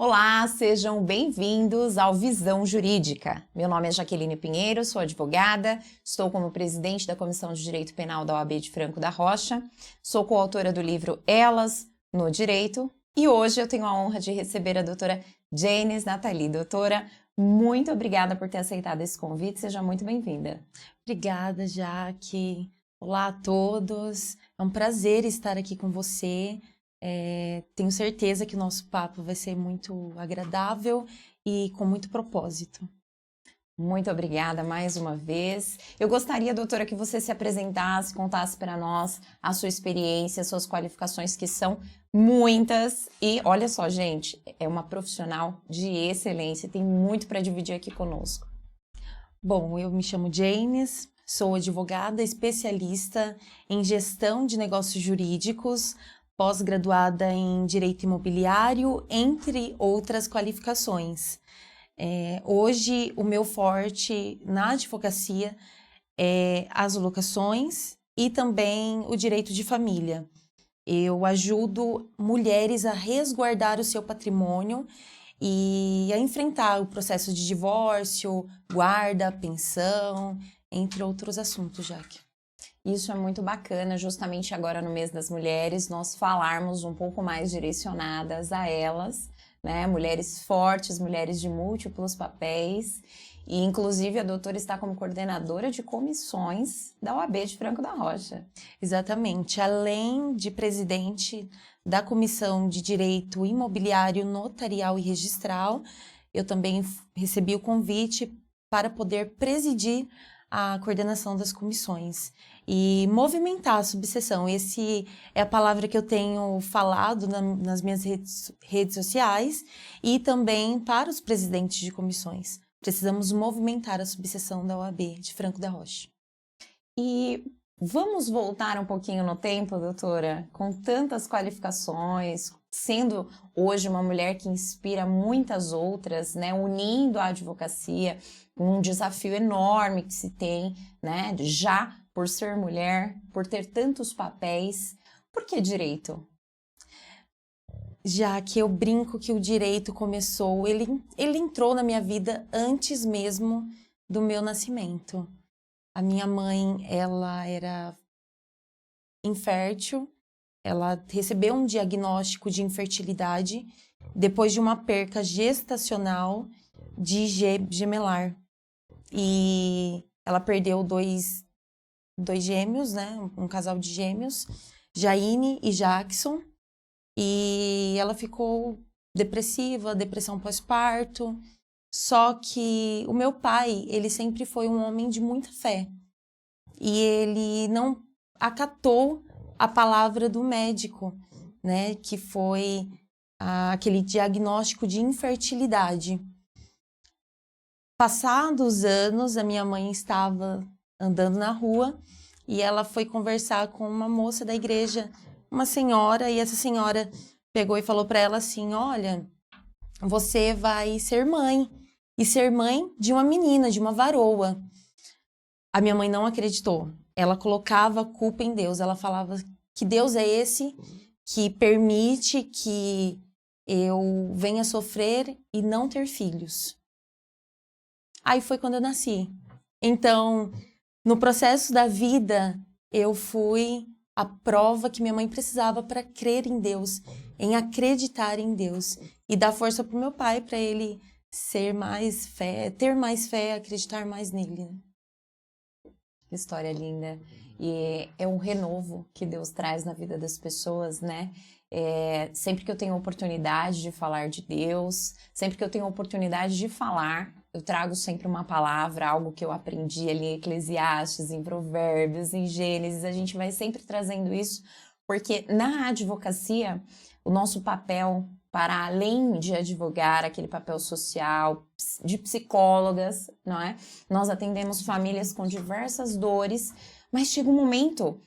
Olá, sejam bem-vindos ao Visão Jurídica. Meu nome é Jaqueline Pinheiro, sou advogada, estou como presidente da Comissão de Direito Penal da OAB de Franco da Rocha, sou coautora do livro Elas no Direito e hoje eu tenho a honra de receber a doutora Janes Nathalie. Doutora, muito obrigada por ter aceitado esse convite, seja muito bem-vinda. Obrigada, Jaque. Olá a todos. É um prazer estar aqui com você. Tenho certeza que o nosso papo vai ser muito agradável e com muito propósito. Muito obrigada mais uma vez. Eu gostaria, doutora, que você se apresentasse, contasse para nós a sua experiência, suas qualificações, que são muitas. E olha só, gente, é uma profissional de excelência, tem muito para dividir aqui conosco. Bom, eu me chamo Janes, sou advogada especialista em gestão de negócios jurídicos, pós-graduada em Direito Imobiliário, entre outras qualificações. Hoje, o meu forte na advocacia é as locações e também o direito de família. Eu ajudo mulheres a resguardar o seu patrimônio e a enfrentar o processo de divórcio, guarda, pensão, entre outros assuntos, Jaque. Isso é muito bacana, justamente agora no mês das mulheres, nós falarmos um pouco mais direcionadas a elas, né? Mulheres fortes, mulheres de múltiplos papéis. E, inclusive, a doutora está como coordenadora de comissões da OAB de Franco da Rocha. Exatamente. Além de presidente da Comissão de Direito Imobiliário, Notarial e Registral, eu também recebi o convite para poder presidir a coordenação das comissões e movimentar a subseção. Essa é a palavra que eu tenho falado nas minhas redes sociais e também para os presidentes de comissões. Precisamos movimentar a subseção da OAB de Franco da Rocha. E vamos voltar um pouquinho no tempo, doutora? Com tantas qualificações, sendo hoje uma mulher que inspira muitas outras, né? Unindo a advocacia, um desafio enorme que se tem, né? Já por ser mulher, por ter tantos papéis. Por que direito? Já que eu brinco que o direito começou, ele entrou na minha vida antes mesmo do meu nascimento. A minha mãe, ela era infértil, ela recebeu um diagnóstico de infertilidade depois de uma perca gestacional de gemelar. E ela perdeu dois gêmeos, né? Um casal de gêmeos, Jaine e Jackson. E ela ficou depressiva, depressão pós-parto. Só que o meu pai, ele sempre foi um homem de muita fé. E ele não acatou a palavra do médico, né? Que foi aquele diagnóstico de infertilidade. Passados os anos, a minha mãe estava andando na rua e ela foi conversar com uma moça da igreja, uma senhora, e essa senhora pegou e falou para ela assim: olha, você vai ser mãe, e ser mãe de uma menina, de uma varoa. A minha mãe não acreditou. Ela colocava a culpa em Deus. Ela falava que Deus é esse que permite que eu venha sofrer e não ter filhos. Aí foi quando eu nasci. Então, no processo da vida, eu fui a prova que minha mãe precisava para crer em Deus, em acreditar em Deus e dar força pro meu pai para ele ter mais fé, acreditar mais nele. Que história linda. E é um renovo que Deus traz na vida das pessoas, né? Sempre que eu tenho oportunidade de falar de Deus, sempre que eu tenho oportunidade de falar, eu trago sempre uma palavra, algo que eu aprendi ali em Eclesiastes, em Provérbios, em Gênesis, a gente vai sempre trazendo isso, porque na advocacia, o nosso papel, para além de advogar, aquele papel social, de psicólogas, não é? Nós atendemos famílias com diversas dores, mas chega um momento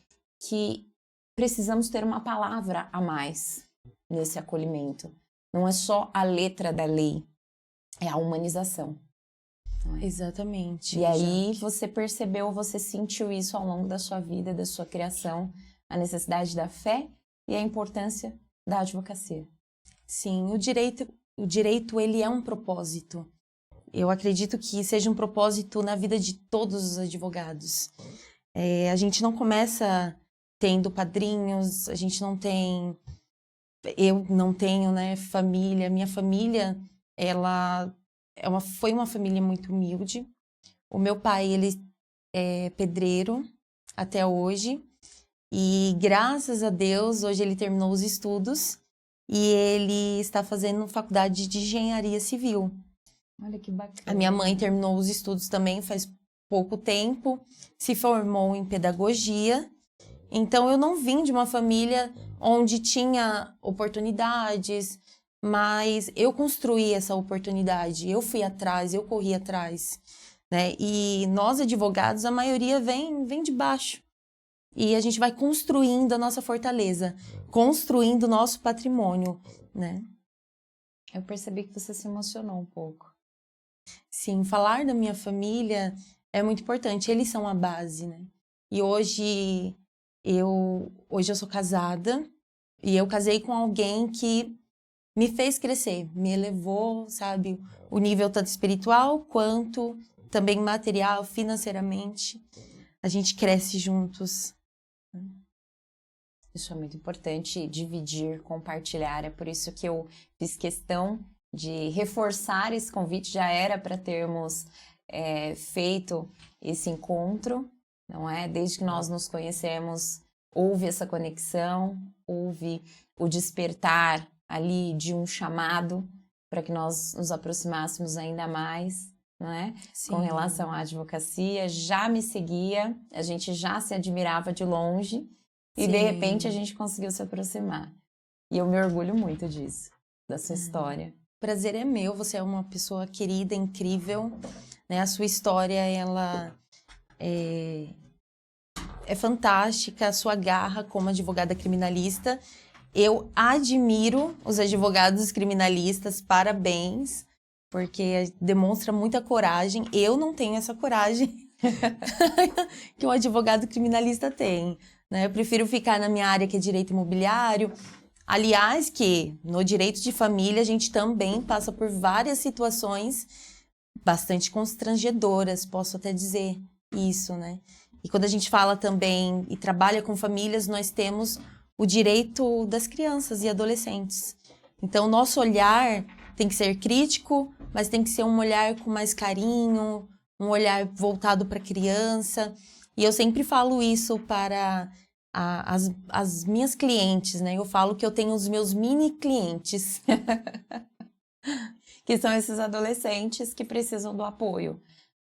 que precisamos ter uma palavra a mais nesse acolhimento. Não é só a letra da lei, é a humanização. É? Exatamente. E aí você percebeu, você sentiu isso ao longo da sua vida, da sua criação, a necessidade da fé e a importância da advocacia. Sim, o direito o direito, ele é um propósito. Eu acredito que seja um propósito na vida de todos os advogados. A gente não começa tendo padrinhos, a gente não tem... Eu não tenho, né, família. Minha família, ela foi uma família muito humilde. O meu pai, ele é pedreiro até hoje. E graças a Deus, hoje ele terminou os estudos e ele está fazendo faculdade de engenharia civil. Olha que bacana. A minha mãe terminou os estudos também faz pouco tempo, se formou em pedagogia. Então, eu não vim de uma família onde tinha oportunidades, mas eu construí essa oportunidade, eu fui atrás, eu corri atrás, né? E nós, advogados, a maioria vem de baixo. E a gente vai construindo a nossa fortaleza, construindo o nosso patrimônio, né? Eu percebi que você se emocionou um pouco. Sim, falar da minha família é muito importante, eles são a base, né? E hoje eu sou casada e eu casei com alguém que me fez crescer, me elevou, sabe? O nível tanto espiritual quanto também material, financeiramente. A gente cresce juntos. Isso é muito importante, dividir, compartilhar. É por isso que eu fiz questão de reforçar esse convite. Já era para termos feito esse encontro, não é? Desde que nós nos conhecemos, houve essa conexão, houve o despertar ali de um chamado para que nós nos aproximássemos ainda mais, não é? Sim. Com relação à advocacia, já me seguia, a gente já se admirava de longe e Sim. de repente a gente conseguiu se aproximar. E eu me orgulho muito disso, da sua história. O prazer é meu, você é uma pessoa querida, incrível, né? A sua história, ela é fantástica, a sua garra como advogada criminalista. Eu admiro os advogados criminalistas, parabéns, porque demonstra muita coragem. Eu não tenho essa coragem que um advogado criminalista tem, né? Eu prefiro ficar na minha área, que é direito imobiliário. Aliás, que no direito de família a gente também passa por várias situações bastante constrangedoras, posso até dizer isso, né? E quando a gente fala também e trabalha com famílias, nós temos o direito das crianças e adolescentes. Então, nosso olhar tem que ser crítico, mas tem que ser um olhar com mais carinho, um olhar voltado para a criança. E eu sempre falo isso para as minhas clientes, né? Eu falo que eu tenho os meus mini clientes. Que são esses adolescentes que precisam do apoio,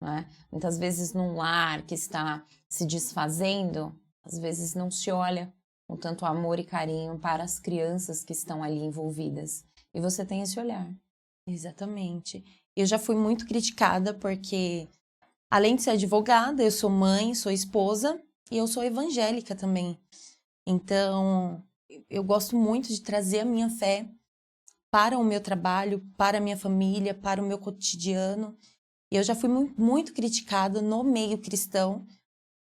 né? Muitas vezes num lar que está se desfazendo, às vezes não se olha com tanto amor e carinho para as crianças que estão ali envolvidas. E você tem esse olhar. Exatamente. Eu já fui muito criticada porque, além de ser advogada, eu sou mãe, sou esposa e eu sou evangélica também. Então, eu gosto muito de trazer a minha fé para o meu trabalho, para a minha família, para o meu cotidiano. E eu já fui muito criticada no meio cristão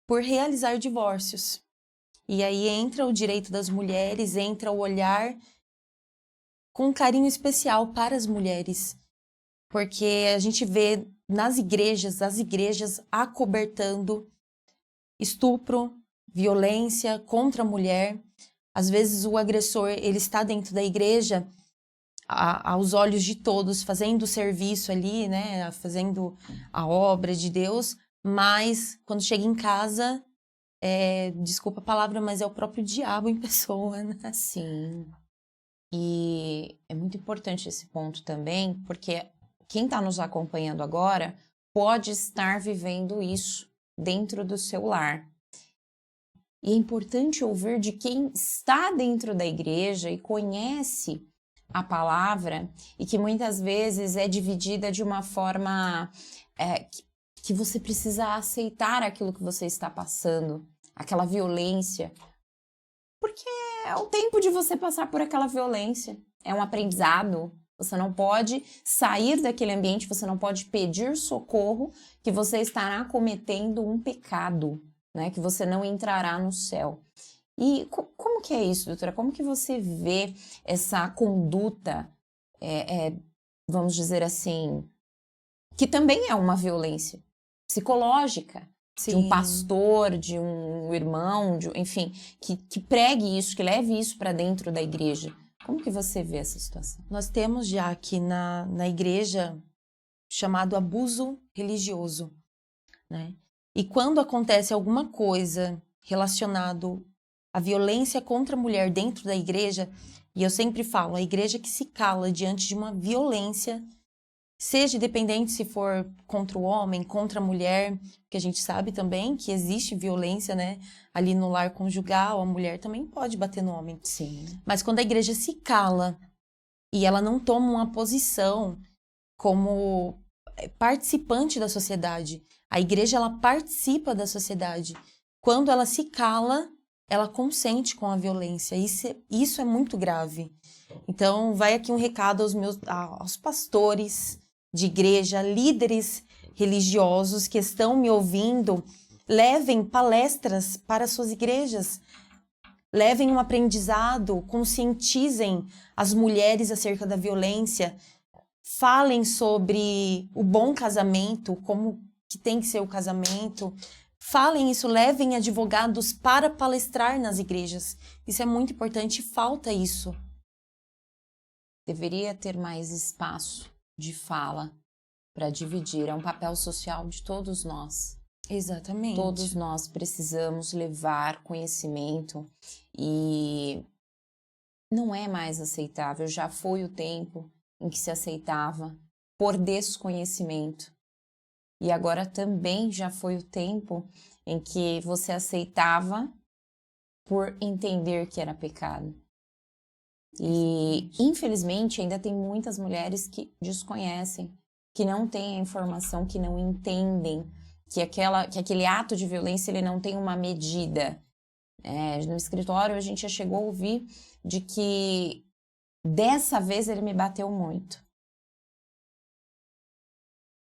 por realizar divórcios. E aí entra o direito das mulheres, entra o olhar com um carinho especial para as mulheres. Porque a gente vê nas igrejas, as igrejas acobertando estupro, violência contra a mulher. Às vezes o agressor, ele está dentro da igreja, aos olhos de todos, fazendo o serviço ali, né? Fazendo a obra de Deus. Mas quando chega em casa, desculpa a palavra, mas é o próprio diabo em pessoa, né? Sim. E é muito importante esse ponto também, porque quem está nos acompanhando agora pode estar vivendo isso dentro do seu lar. E é importante ouvir de quem está dentro da igreja e conhece a palavra e que muitas vezes é dividida de uma forma que você precisa aceitar aquilo que você está passando, aquela violência, porque é o tempo de você passar por aquela violência, é um aprendizado. Você não pode sair daquele ambiente, você não pode pedir socorro, que você estará cometendo um pecado, né? Que você não entrará no céu. E como que é isso, doutora? Como que você vê essa conduta vamos dizer assim, que também é uma violência psicológica. Sim. De um pastor, de um irmão, enfim, que pregue isso, que leve isso para dentro da igreja. Como que você vê essa situação? Nós temos já aqui na igreja chamado abuso religioso, né? E quando acontece alguma coisa relacionado à violência contra a mulher dentro da igreja, e eu sempre falo, a igreja que se cala diante de uma violência, seja independente se for contra o homem, contra a mulher, que a gente sabe também que existe violência, né? Ali no lar conjugal, a mulher também pode bater no homem. Sim. Mas quando a igreja se cala e ela não toma uma posição como participante da sociedade, a igreja ela participa da sociedade. Quando ela se cala, ela consente com a violência. Isso é muito grave. Então, vai aqui um recado aos pastores de igreja, líderes religiosos que estão me ouvindo, levem palestras para suas igrejas, levem um aprendizado, conscientizem as mulheres acerca da violência, falem sobre o bom casamento, como que tem que ser o casamento, falem isso, levem advogados para palestrar nas igrejas. Isso é muito importante, falta isso. Deveria ter mais espaço de fala para dividir. É um papel social de todos nós. Exatamente. Todos nós precisamos levar conhecimento e não é mais aceitável. Já foi o tempo em que se aceitava por desconhecimento. E agora também já foi o tempo em que você aceitava por entender que era pecado. E, infelizmente, ainda tem muitas mulheres que desconhecem, que não têm a informação, que não entendem que aquele ato de violência ele não tem uma medida. No escritório, a gente já chegou a ouvir de que dessa vez ele me bateu muito.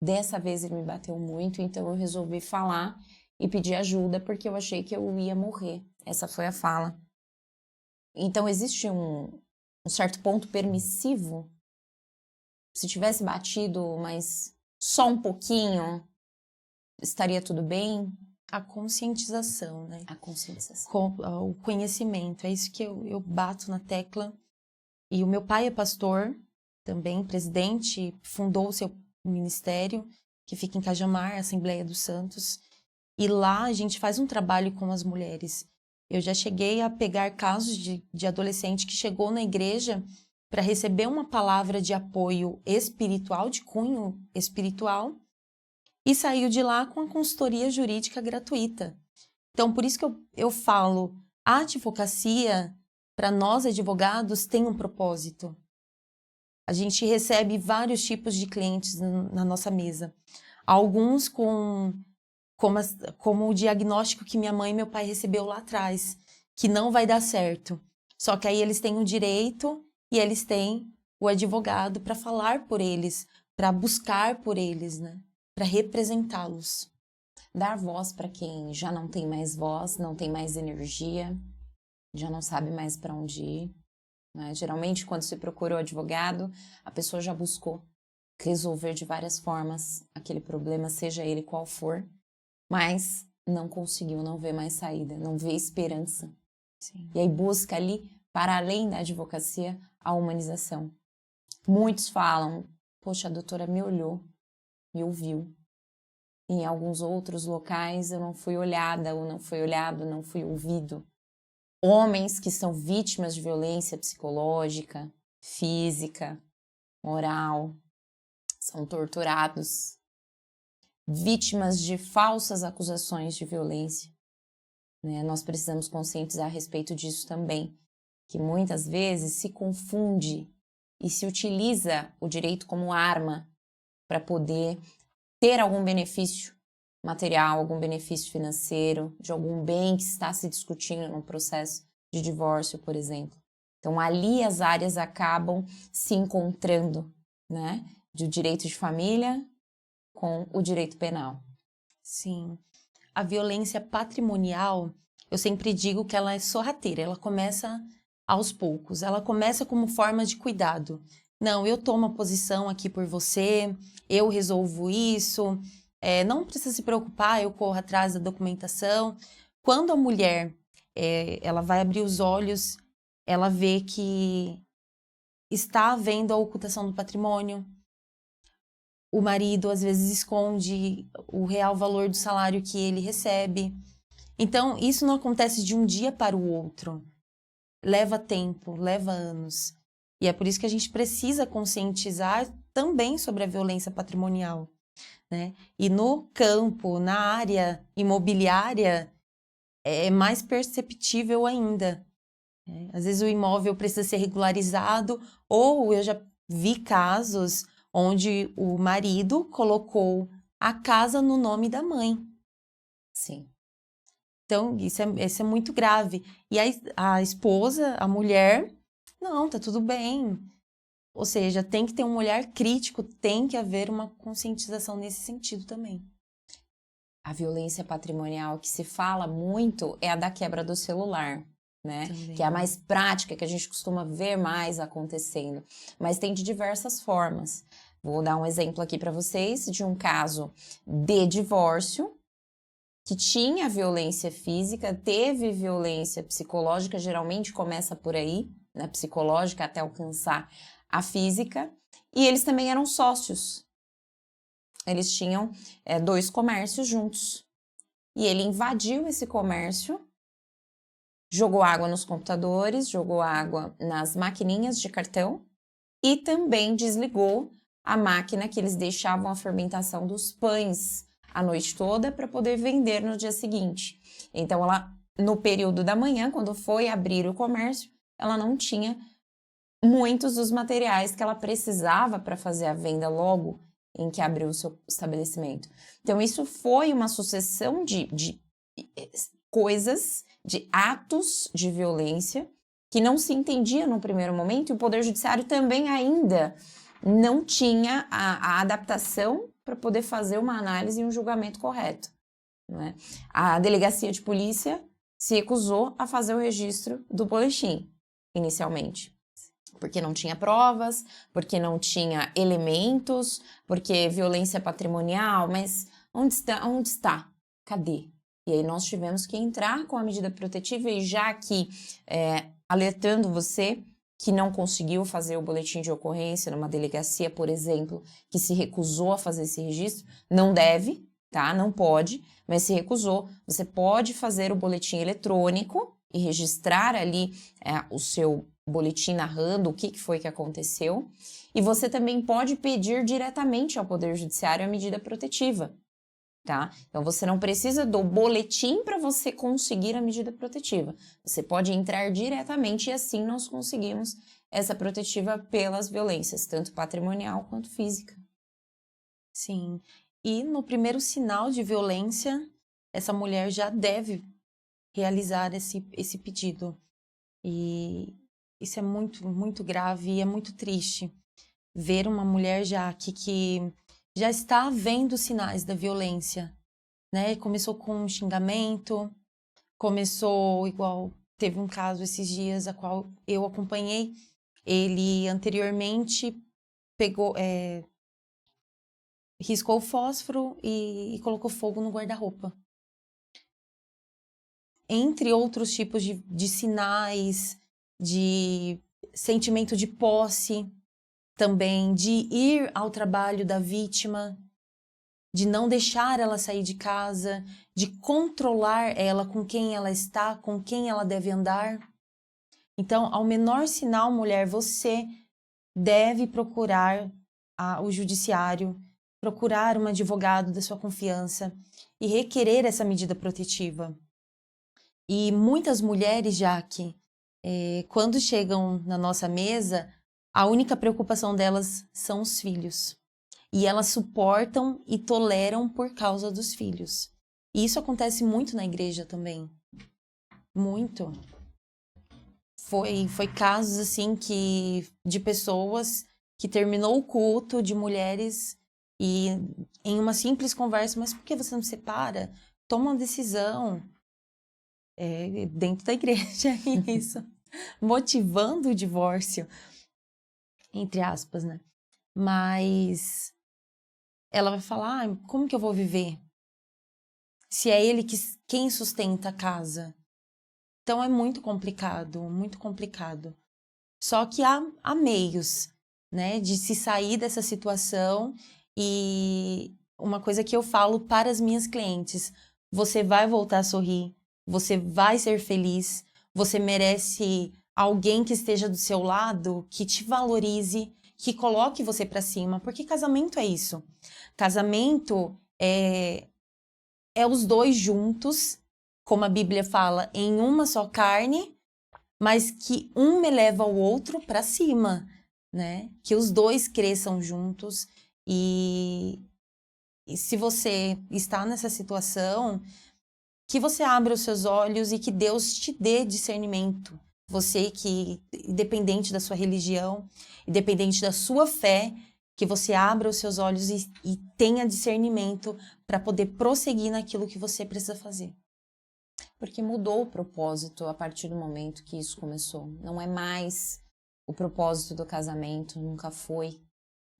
Dessa vez ele me bateu muito, então eu resolvi falar e pedir ajuda porque eu achei que eu ia morrer. Essa foi a fala. Então, existe um certo ponto permissivo. Se tivesse batido, mas só um pouquinho, estaria tudo bem? A conscientização, né? A conscientização. O conhecimento, é isso que eu bato na tecla. E o meu pai é pastor, também presidente, fundou o seu ministério, que fica em Cajamar, Assembleia dos Santos. E lá a gente faz um trabalho com as mulheres. Eu já cheguei a pegar casos de adolescente que chegou na igreja para receber uma palavra de apoio espiritual, de cunho espiritual, e saiu de lá com a consultoria jurídica gratuita. Então, por isso que eu falo, a advocacia, para nós advogados, tem um propósito. A gente recebe vários tipos de clientes na nossa mesa. Alguns como o diagnóstico que minha mãe e meu pai recebeu lá atrás, que não vai dar certo. Só que aí eles têm o direito e eles têm o advogado para falar por eles, para buscar por eles, né? Para representá-los. Dar voz para quem já não tem mais voz, não tem mais energia, já não sabe mais para onde ir. Né? Geralmente, quando se procura o advogado, a pessoa já buscou resolver de várias formas aquele problema, seja ele qual for, mas não conseguiu, não vê mais saída, não vê esperança. Sim. E aí busca ali, para além da advocacia, a humanização. Muitos falam, poxa, a doutora me olhou, me ouviu. Em alguns outros locais eu não fui olhada, ou não fui olhado, não fui ouvido. Homens que são vítimas de violência psicológica, física, moral, são torturados. Vítimas de falsas acusações de violência. Né? Nós precisamos conscientizar a respeito disso também, que muitas vezes se confunde e se utiliza o direito como arma para poder ter algum benefício material, algum benefício financeiro, de algum bem que está se discutindo num processo de divórcio, por exemplo. Então, ali as áreas acabam se encontrando, né? Do direito de família com o direito penal. Sim. A violência patrimonial, eu sempre digo que ela é sorrateira, ela começa aos poucos, ela começa como forma de cuidado. não, eu tomo a posição aqui por você, eu resolvo isso, não precisa se preocupar, eu corro atrás da documentação. Quando a mulher, ela vai abrir os olhos, ela vê que está havendo a ocultação do patrimônio, o marido às vezes esconde o real valor do salário que ele recebe. Então, isso não acontece de um dia para o outro. Leva tempo, leva anos. E é por isso que a gente precisa conscientizar também sobre a violência patrimonial, né? E no campo, na área imobiliária, é mais perceptível ainda. Às vezes o imóvel precisa ser regularizado, ou eu já vi casos onde o marido colocou a casa no nome da mãe. Sim. Então, isso é muito grave. E a esposa, a mulher, não, tá tudo bem. Ou seja, tem que ter um olhar crítico, tem que haver uma conscientização nesse sentido também. A violência patrimonial que se fala muito é a da quebra do celular, né? Também. Que é a mais prática, que a gente costuma ver mais acontecendo. Mas tem de diversas formas. Vou dar um exemplo aqui para vocês de um caso de divórcio que tinha violência física, teve violência psicológica, geralmente começa por aí, na psicológica, até alcançar a física, e eles também eram sócios. Eles tinham 2 comércios juntos. E ele invadiu esse comércio, jogou água nos computadores, jogou água nas maquininhas de cartão e também desligou a máquina que eles deixavam a fermentação dos pães a noite toda para poder vender no dia seguinte. Então, ela, no período da manhã, quando foi abrir o comércio, ela não tinha muitos dos materiais que ela precisava para fazer a venda logo em que abriu o seu estabelecimento. Então, isso foi uma sucessão de coisas, de atos de violência que não se entendia no primeiro momento, e o Poder Judiciário também ainda não tinha a adaptação para poder fazer uma análise e um julgamento correto, né? A delegacia de polícia se recusou a fazer o registro do boletim, inicialmente, porque não tinha provas, porque não tinha elementos, porque violência patrimonial, mas onde está? Cadê? E aí nós tivemos que entrar com a medida protetiva, e já aqui alertando você que não conseguiu fazer o boletim de ocorrência numa delegacia, por exemplo, que se recusou a fazer esse registro, não deve, tá? Não pode, mas se recusou, você pode fazer o boletim eletrônico e registrar ali o seu boletim narrando o que foi que aconteceu, e você também pode pedir diretamente ao Poder Judiciário a medida protetiva, tá? Então, você não precisa do boletim para você conseguir a medida protetiva. Você pode entrar diretamente e assim nós conseguimos essa protetiva pelas violências, tanto patrimonial quanto física. Sim. E no primeiro sinal de violência, essa mulher já deve realizar esse pedido. E isso é muito, muito grave e é muito triste ver uma mulher que já está vendo sinais da violência, né? Começou com um xingamento, começou igual, teve um caso esses dias a qual eu acompanhei, ele anteriormente pegou, riscou o fósforo e colocou fogo no guarda-roupa. Entre outros tipos de sinais, de sentimento de posse, também de ir ao trabalho da vítima, de não deixar ela sair de casa, de controlar ela, com quem ela está, com quem ela deve andar. Então, ao menor sinal, mulher, você deve procurar o judiciário, procurar um advogado da sua confiança e requerer essa medida protetiva. E muitas mulheres, Jaque, quando chegam na nossa mesa, a única preocupação delas são os filhos. E elas suportam e toleram por causa dos filhos. E isso acontece muito na igreja também. Muito. Foi casos assim de pessoas que terminou o culto, de mulheres, e em uma simples conversa, mas por que você não separa? Toma uma decisão. Dentro da igreja, isso. Motivando o divórcio. entre aspas, né? Mas ela vai falar, como que eu vou viver? Se é ele quem sustenta a casa. Então é muito complicado, muito complicado. Só que há meios, né, de se sair dessa situação. E uma coisa que eu falo para as minhas clientes: você vai voltar a sorrir, você vai ser feliz, você merece alguém que esteja do seu lado, que te valorize, que coloque você para cima, porque casamento é isso. Casamento é os dois juntos, como a Bíblia fala, em uma só carne, mas que um eleva o outro para cima, né? Que os dois cresçam juntos. E se você está nessa situação, que você abra os seus olhos e que Deus te dê discernimento. Você que, independente da sua religião, independente da sua fé, que você abra os seus olhos e tenha discernimento para poder prosseguir naquilo que você precisa fazer. Porque mudou o propósito a partir do momento que isso começou. Não é mais o propósito do casamento, nunca foi,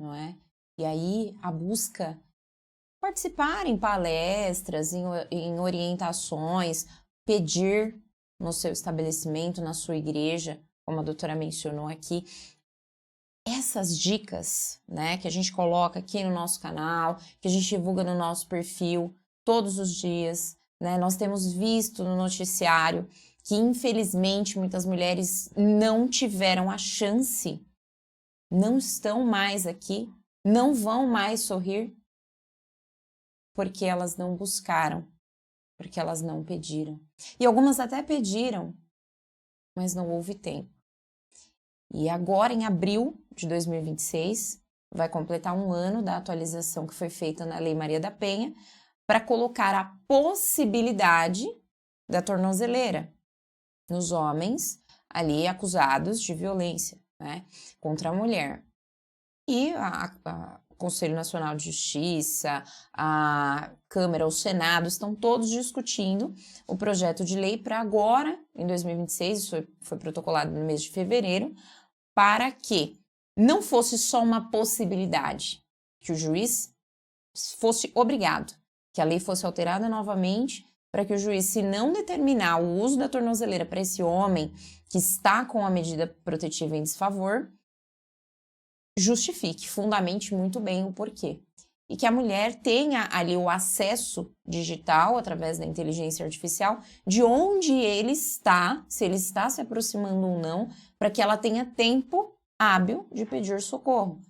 não é? E aí a busca participar em palestras, em orientações, pedir no seu estabelecimento, na sua igreja, como a doutora mencionou aqui, essas dicas, né, que a gente coloca aqui no nosso canal, que a gente divulga no nosso perfil todos os dias, né? Nós temos visto no noticiário que, infelizmente, muitas mulheres não tiveram a chance, não estão mais aqui, não vão mais sorrir, porque elas não buscaram, porque elas não pediram. E algumas até pediram, mas não houve tempo. E agora, em abril de 2026, vai completar um ano da atualização que foi feita na Lei Maria da Penha para colocar a possibilidade da tornozeleira nos homens ali acusados de violência, né, contra a mulher. E o Conselho Nacional de Justiça, a Câmara, o Senado estão todos discutindo o projeto de lei para agora, em 2026, isso foi protocolado no mês de fevereiro, para que não fosse só uma possibilidade, que o juiz fosse obrigado, que a lei fosse alterada novamente, para que o juiz, se não determinar o uso da tornozeleira para esse homem que está com a medida protetiva em desfavor, justifique, fundamente muito bem o porquê. E que a mulher tenha ali o acesso digital, através da inteligência artificial, de onde ele está, se ele está se aproximando ou não, para que ela tenha tempo hábil de pedir socorro.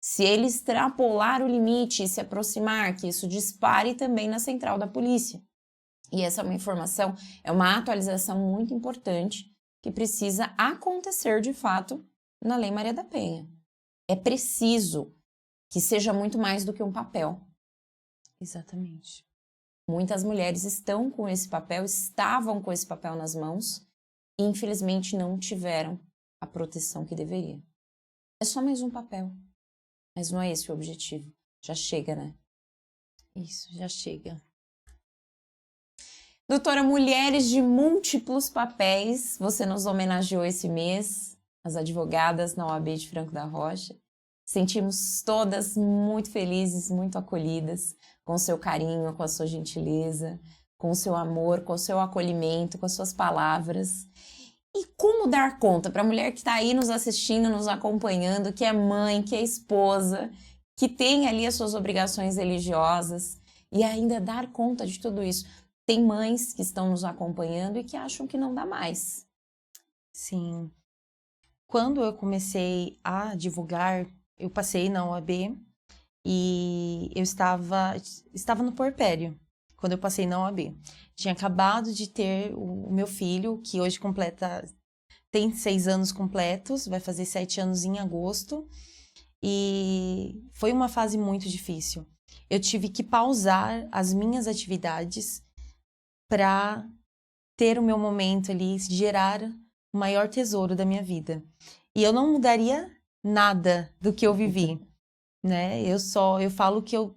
Se ele extrapolar o limite e se aproximar, que isso dispare também na central da polícia. E essa é uma informação, é uma atualização muito importante que precisa acontecer de fato na Lei Maria da Penha. É preciso que seja muito mais do que um papel. Exatamente. Muitas mulheres estão com esse papel, estavam com esse papel nas mãos e infelizmente não tiveram a proteção que deveria. É só mais um papel, mas não é esse o objetivo. Já chega, né? Isso, já chega. Doutora, mulheres de múltiplos papéis, você nos homenageou esse mês, as advogadas na OAB de Franco da Rocha. Sentimos todas muito felizes, muito acolhidas, com o seu carinho, com a sua gentileza, com o seu amor, com o seu acolhimento, com as suas palavras. E como dar conta para a mulher que está aí nos assistindo, nos acompanhando, que é mãe, que é esposa, que tem ali as suas obrigações religiosas e ainda dar conta de tudo isso? Tem mães que estão nos acompanhando e que acham que não dá mais. Sim. Quando eu comecei a divulgar, eu passei na OAB e eu estava no puerpério quando eu passei na OAB. Tinha acabado de ter o meu filho, que hoje tem 6 anos completos, vai fazer 7 anos em agosto. E foi uma fase muito difícil. Eu tive que pausar as minhas atividades para ter o meu momento ali, gerar o maior tesouro da minha vida. E eu não mudaria nada do que eu vivi, né? Eu falo que eu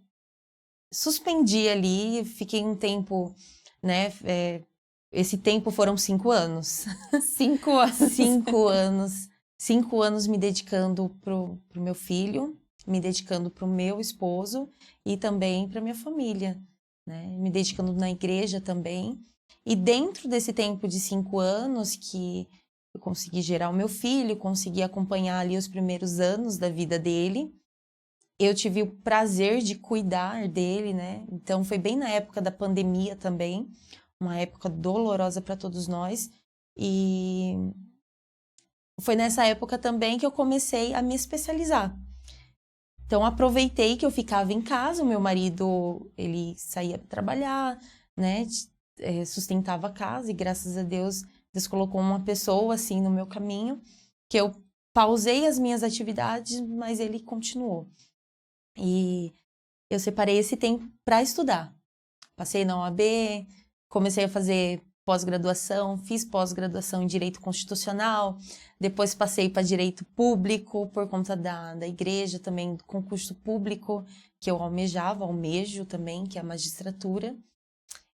suspendi ali, fiquei um tempo, né? Esse tempo foram 5 anos. 5 anos. 5 anos 5 anos me dedicando pro meu filho, me dedicando pro meu esposo e também para minha família, né? Me dedicando na igreja também. E dentro desse tempo de 5 anos que eu consegui gerar o meu filho, consegui acompanhar ali os primeiros anos da vida dele, eu tive o prazer de cuidar dele, né? Então foi bem na época da pandemia também, uma época dolorosa para todos nós. E foi nessa época também que eu comecei a me especializar. Então aproveitei que eu ficava em casa, o meu marido, ele saía para trabalhar, né? Sustentava a casa e graças a Deus, Deus colocou uma pessoa assim no meu caminho, que eu pausei as minhas atividades, mas ele continuou. E eu separei esse tempo para estudar. Passei na OAB, comecei a fazer pós-graduação, fiz pós-graduação em Direito Constitucional, depois passei para Direito Público, por conta da igreja também, do concurso público, que eu almejo também, que é a magistratura.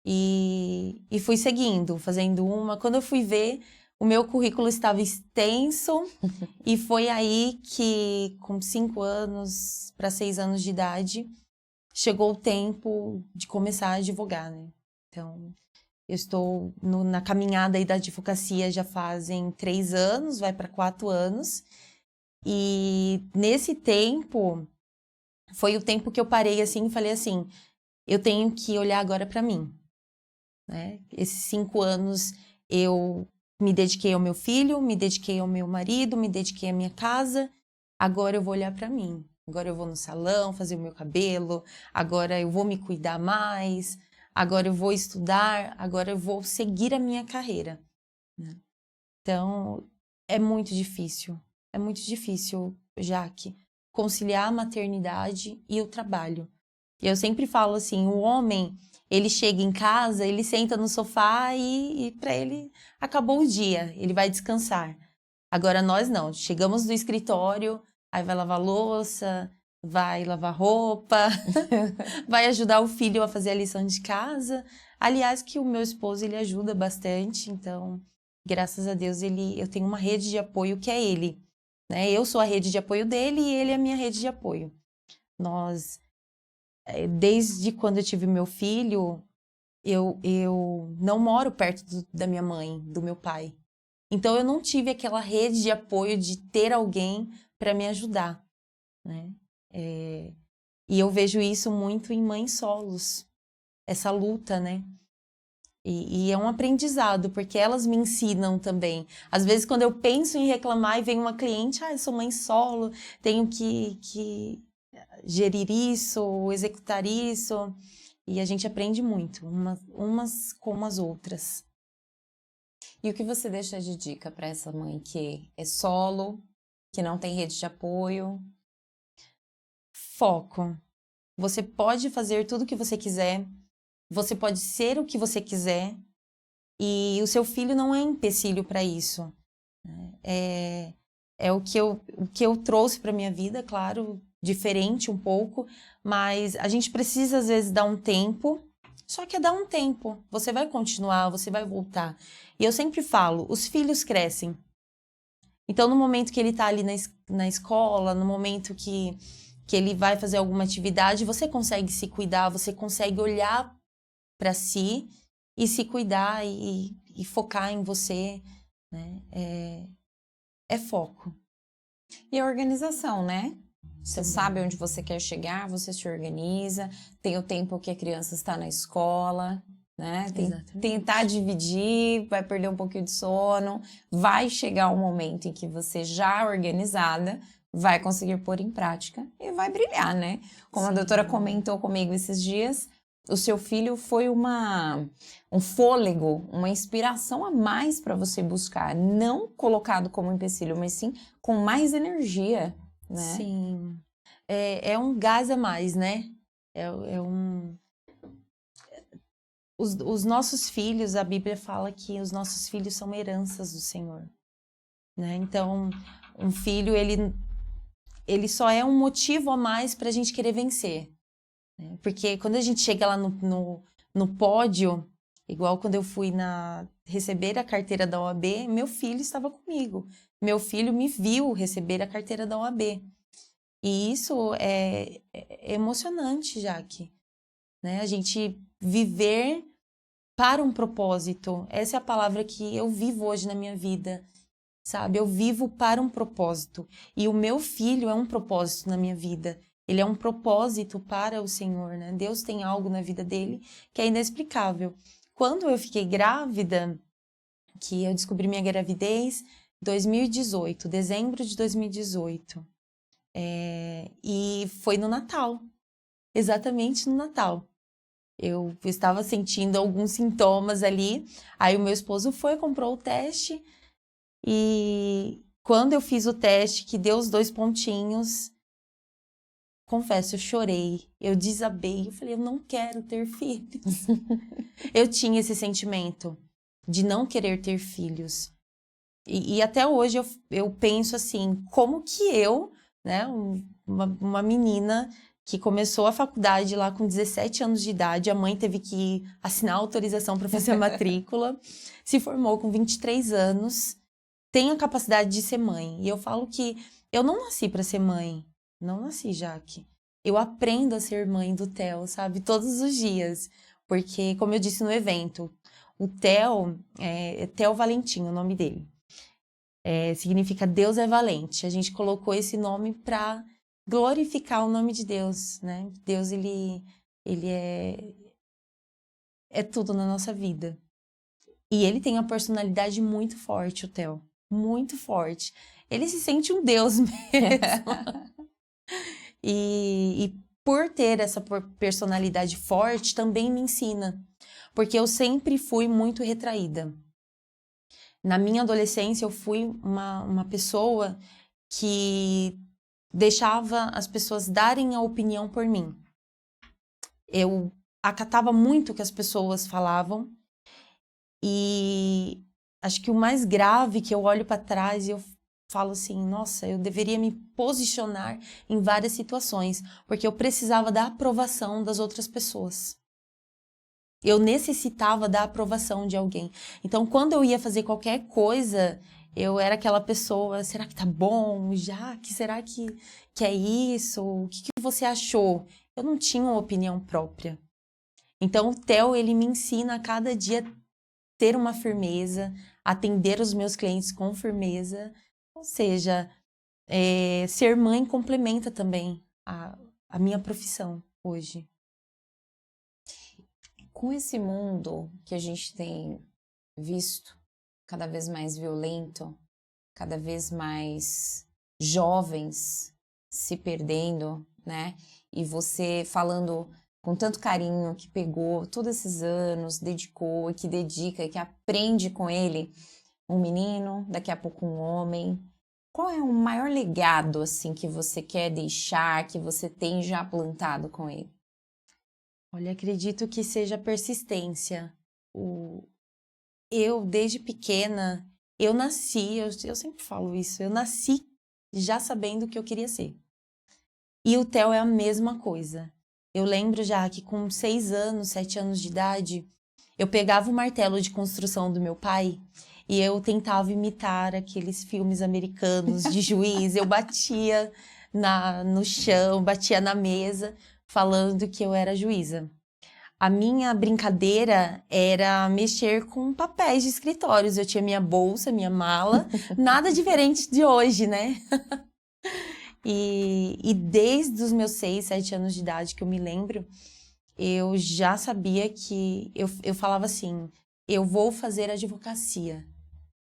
E fui seguindo, fazendo uma. Quando eu fui ver, o meu currículo estava extenso e foi aí que, com 5 anos para 6 anos de idade, chegou o tempo de começar a advogar, né? Então, eu estou na caminhada aí da advocacia já fazem 3 anos, vai para 4 anos. E nesse tempo, foi o tempo que eu parei assim e falei assim, eu tenho que olhar agora para mim, né? Esses 5 anos eu me dediquei ao meu filho, me dediquei ao meu marido, me dediquei à minha casa. Agora eu vou olhar para mim. Agora eu vou no salão fazer o meu cabelo. Agora eu vou me cuidar mais. Agora eu vou estudar. Agora eu vou seguir a minha carreira, né? Então, é muito difícil. É muito difícil, Jaque, conciliar a maternidade e o trabalho. E eu sempre falo assim, o homem, ele chega em casa, ele senta no sofá e para ele acabou o dia, ele vai descansar. Agora nós não, chegamos no escritório, aí vai lavar louça, vai lavar roupa, vai ajudar o filho a fazer a lição de casa. Aliás, que o meu esposo, ele ajuda bastante, então, graças a Deus, eu tenho uma rede de apoio que é ele, né? Eu sou a rede de apoio dele e ele é a minha rede de apoio. Nós, desde quando eu tive meu filho, eu não moro perto da minha mãe, do meu pai. Então, eu não tive aquela rede de apoio de ter alguém para me ajudar, né? E eu vejo isso muito em mães solos, essa luta, né? E é um aprendizado, porque elas me ensinam também. Às vezes, quando eu penso em reclamar e vem uma cliente, eu sou mãe solo, tenho que gerir isso, executar isso. E a gente aprende muito, umas com as outras. E o que você deixa de dica para essa mãe que é solo, que não tem rede de apoio? Foco. Você pode fazer tudo o que você quiser, você pode ser o que você quiser, e o seu filho não é empecilho para isso. É o que eu trouxe para minha vida, claro, diferente um pouco, mas a gente precisa, às vezes, dar um tempo, só que é dar um tempo. Você vai continuar, você vai voltar. E eu sempre falo, os filhos crescem. Então, no momento que ele está ali na escola, no momento que ele vai fazer alguma atividade, você consegue se cuidar, você consegue olhar para si e se cuidar e focar em você, né? É foco. E a organização, né? Você sabe onde você quer chegar, você se organiza, tem o tempo que a criança está na escola, né? Tentar dividir, vai perder um pouquinho de sono, vai chegar um momento em que você já organizada vai conseguir pôr em prática e vai brilhar, né? Como a doutora comentou comigo esses dias, o seu filho foi um fôlego, uma inspiração a mais para você buscar, não colocado como empecilho, mas sim com mais energia, né? Sim, é um gás a mais, né? Os nossos filhos, a Bíblia fala que os nossos filhos são heranças do Senhor, né? Então, um filho, ele só é um motivo a mais para a gente querer vencer, né? Porque quando a gente chega lá no pódio, Igual quando eu fui receber a carteira da OAB, meu filho estava comigo. Meu filho me viu receber a carteira da OAB. E isso é emocionante, Jaque, né? A gente viver para um propósito. Essa é a palavra que eu vivo hoje na minha vida, sabe? Eu vivo para um propósito. E o meu filho é um propósito na minha vida. Ele é um propósito para o Senhor, né? Deus tem algo na vida dele que é inexplicável. Quando eu fiquei grávida, que eu descobri minha gravidez, 2018, dezembro de 2018. E foi no Natal, exatamente no Natal. Eu estava sentindo alguns sintomas ali, aí o meu esposo foi, comprou o teste, e quando eu fiz o teste, que deu os 2 pontinhos, confesso, eu chorei, eu desabei, eu falei, eu não quero ter filhos. Eu tinha esse sentimento de não querer ter filhos. E até hoje eu penso assim, como que eu, né, uma menina que começou a faculdade lá com 17 anos de idade, a mãe teve que assinar autorização para fazer a matrícula, se formou com 23 anos, tem a capacidade de ser mãe. E eu falo que eu não nasci para ser mãe, não nasci, Jaque. Eu aprendo a ser mãe do Theo, sabe, todos os dias. Porque, como eu disse no evento, o Theo, é Theo Valentim, o nome dele. Significa Deus é valente. A gente colocou esse nome para glorificar o nome de Deus, né? Deus, ele é tudo na nossa vida. E ele tem uma personalidade muito forte, o Theo. Muito forte. Ele se sente um Deus mesmo. E por ter essa personalidade forte, também me ensina. Porque eu sempre fui muito retraída. Na minha adolescência, eu fui uma pessoa que deixava as pessoas darem a opinião por mim. Eu acatava muito o que as pessoas falavam e acho que o mais grave que eu olho para trás e eu falo assim, nossa, eu deveria me posicionar em várias situações, porque eu precisava da aprovação das outras pessoas. Eu necessitava da aprovação de alguém. Então, quando eu ia fazer qualquer coisa, eu era aquela pessoa, será que tá bom? Será que é isso? O que você achou? Eu não tinha uma opinião própria. Então, o Theo, ele me ensina a cada dia ter uma firmeza, atender os meus clientes com firmeza. Ou seja, ser mãe complementa também a minha profissão hoje. Com esse mundo que a gente tem visto cada vez mais violento, cada vez mais jovens se perdendo, né? E você falando com tanto carinho que pegou todos esses anos, dedicou, que dedica, que aprende com ele, um menino, daqui a pouco um homem. Qual é o maior legado assim que você quer deixar, que você tem já plantado com ele? Olha, acredito que seja persistência. Eu, desde pequena, eu nasci, eu sempre falo isso, eu nasci já sabendo o que eu queria ser. E o Theo é a mesma coisa. Eu lembro já que com 6 anos, 7 anos de idade, eu pegava o martelo de construção do meu pai e eu tentava imitar aqueles filmes americanos de juiz. Eu batia no chão, batia na mesa, falando que eu era juíza. A minha brincadeira era mexer com papéis de escritórios. Eu tinha minha bolsa, minha mala, nada diferente de hoje, né? E desde os meus 6, 7 anos de idade, que eu me lembro, eu já sabia que... Eu falava assim, eu vou fazer advocacia.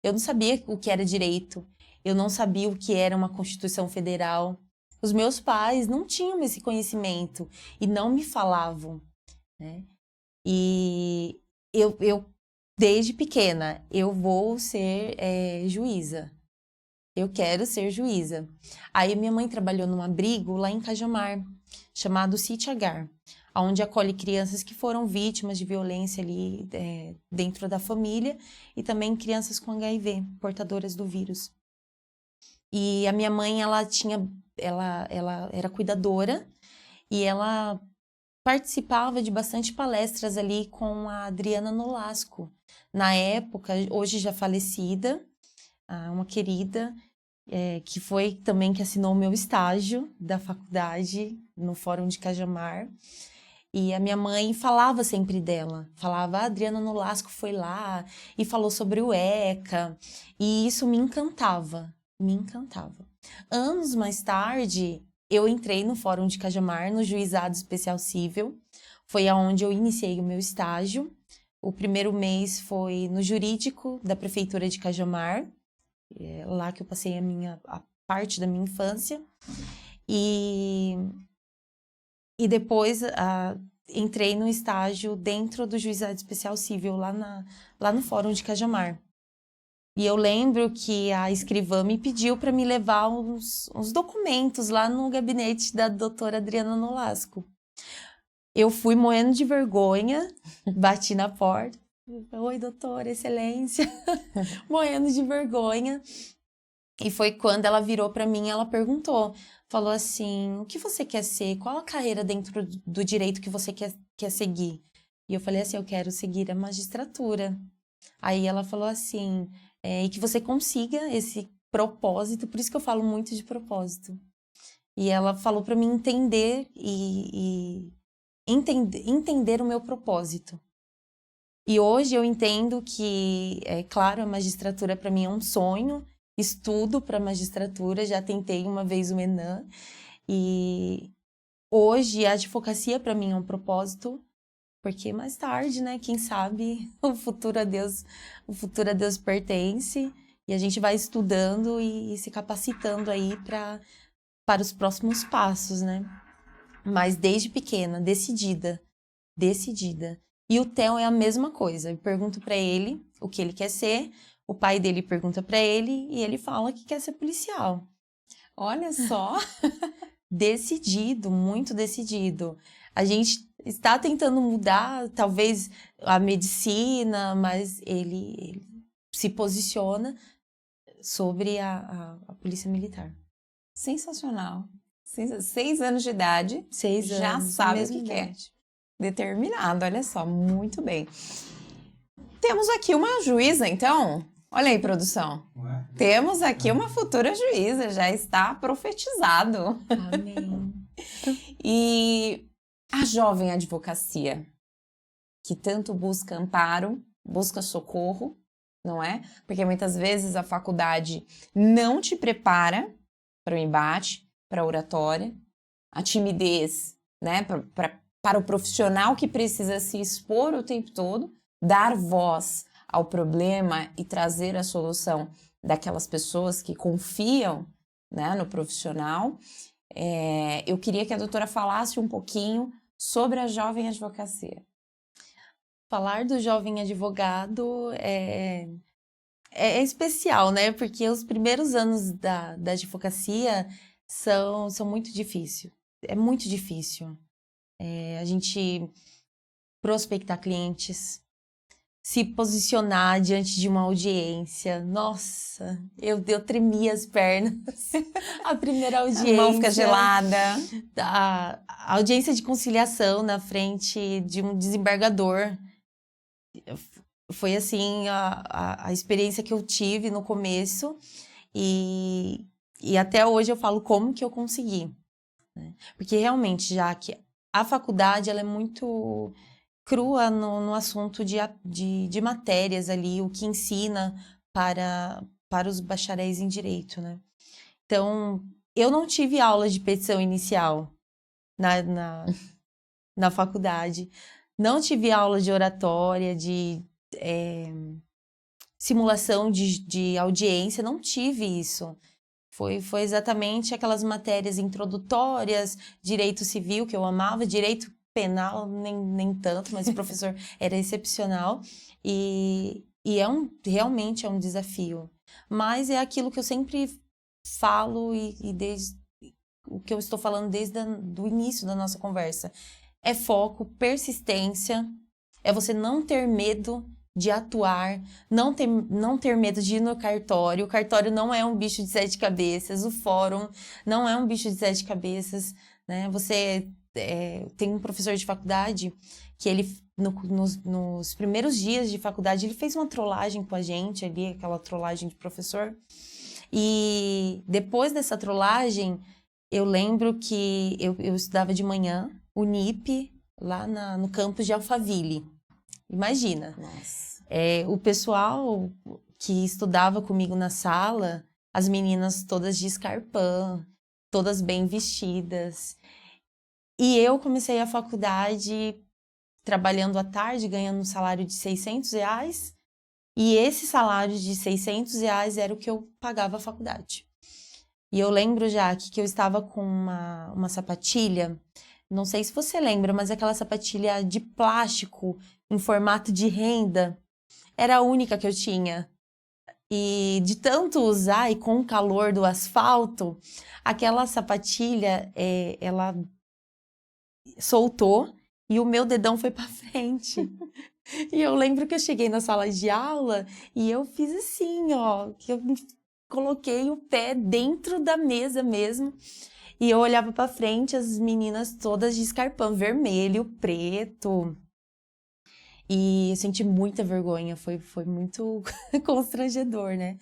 Eu não sabia o que era direito, eu não sabia o que era uma Constituição Federal. Os meus pais não tinham esse conhecimento e não me falavam, né? E eu desde pequena, eu vou ser juíza. Eu quero ser juíza. Aí minha mãe trabalhou num abrigo lá em Cajamar, chamado Sítio Agar, onde acolhe crianças que foram vítimas de violência ali dentro da família e também crianças com HIV, portadoras do vírus. E a minha mãe, ela era cuidadora e ela participava de bastante palestras ali com a Adriana Nolasco. Na época, hoje já falecida, uma querida, que foi também que assinou o meu estágio da faculdade no Fórum de Cajamar. E a minha mãe falava sempre dela. Falava, a Adriana Nolasco foi lá e falou sobre o ECA. E isso me encantava, me encantava. Anos mais tarde, eu entrei no Fórum de Cajamar, no Juizado Especial Cível. Foi aonde eu iniciei o meu estágio. O primeiro mês foi no jurídico da Prefeitura de Cajamar. É lá que eu passei a parte da minha infância. E depois entrei no estágio dentro do Juizado Especial Cível, lá no Fórum de Cajamar. E eu lembro que a escrivã me pediu para me levar uns documentos lá no gabinete da doutora Adriana Nolasco. Eu fui morrendo de vergonha, bati na porta. Oi, doutora, excelência. Morrendo de vergonha. E foi quando ela virou para mim, ela perguntou, falou assim, o que você quer ser? Qual a carreira dentro do direito que você quer seguir? E eu falei assim, eu quero seguir a magistratura. Aí ela falou assim, e que você consiga esse propósito, por isso que eu falo muito de propósito. E ela falou para mim entender e entender o meu propósito. E hoje eu entendo que, claro, a magistratura para mim é um sonho, estudo para magistratura, já tentei uma vez o ENAM, e hoje a advocacia para mim é um propósito, porque mais tarde, né, quem sabe o futuro a Deus pertence, e a gente vai estudando e se capacitando aí para os próximos passos, né? Mas desde pequena, decidida. E o Theo é a mesma coisa. Eu pergunto para ele o que ele quer ser, o pai dele pergunta para ele e ele fala que quer ser policial. Olha só! Decidido, muito decidido. A gente está tentando mudar, talvez, a medicina, mas ele se posiciona sobre a polícia militar. Sensacional. 6 anos de idade, 6 já anos, sabe o mesma que quer. idade. Determinado, olha só, muito bem. Temos aqui uma juíza, então. Olha aí, produção. Ué? Temos aqui uma futura juíza, já está profetizado. Amém. E a jovem advocacia, que tanto busca amparo, busca socorro, não é? Porque muitas vezes a faculdade não te prepara para o embate, para a oratória, a timidez, né? Para o profissional que precisa se expor o tempo todo, dar voz ao problema e trazer a solução daquelas pessoas que confiam, né, no profissional. Eu queria que a doutora falasse um pouquinho sobre a jovem advocacia. Falar do jovem advogado é especial, né? Porque os primeiros anos da advocacia são muito difíceis. É muito difícil. A gente prospectar clientes, se posicionar diante de uma audiência. Nossa, eu tremia as pernas. A primeira audiência. A mão fica gelada. A audiência de conciliação na frente de um desembargador. Foi assim a experiência que eu tive no começo e até hoje eu falo como que eu consegui, né? Porque realmente, já que a faculdade ela é muito crua no assunto de matérias ali, o que ensina para os bacharéis em direito, né? Então, eu não tive aula de petição inicial na faculdade, não tive aula de oratória, de simulação de audiência, não tive isso. Foi exatamente aquelas matérias introdutórias, direito civil, que eu amava, direito penal, nem tanto, mas o professor era excepcional. E realmente é um desafio. Mas é aquilo que eu sempre falo e desde o que eu estou falando desde o início da nossa conversa. É foco, persistência, é você não ter medo de atuar, não ter medo de ir no cartório. O cartório não é um bicho de 7 cabeças, o fórum não é um bicho de 7 cabeças, né? Você tem um professor de faculdade que ele, nos primeiros dias de faculdade, ele fez uma trollagem com a gente ali, aquela trollagem de professor. E depois dessa trollagem, eu lembro que eu estudava de manhã, o NIP, lá no campus de Alphaville. Imagina. Nossa. O pessoal que estudava comigo na sala, as meninas todas de escarpão, todas bem vestidas. E eu comecei a faculdade trabalhando à tarde, ganhando um salário de R$600. E esse salário de R$600 era o que eu pagava a faculdade. E eu lembro já que eu estava com uma sapatilha, não sei se você lembra, mas aquela sapatilha de plástico em formato de renda, era a única que eu tinha. E de tanto usar e com o calor do asfalto, aquela sapatilha, ela soltou e o meu dedão foi para frente. E eu lembro que eu cheguei na sala de aula e eu fiz assim, ó, que eu coloquei o pé dentro da mesa mesmo. E eu olhava para frente, as meninas todas de escarpão vermelho, preto. E eu senti muita vergonha, foi muito constrangedor, né?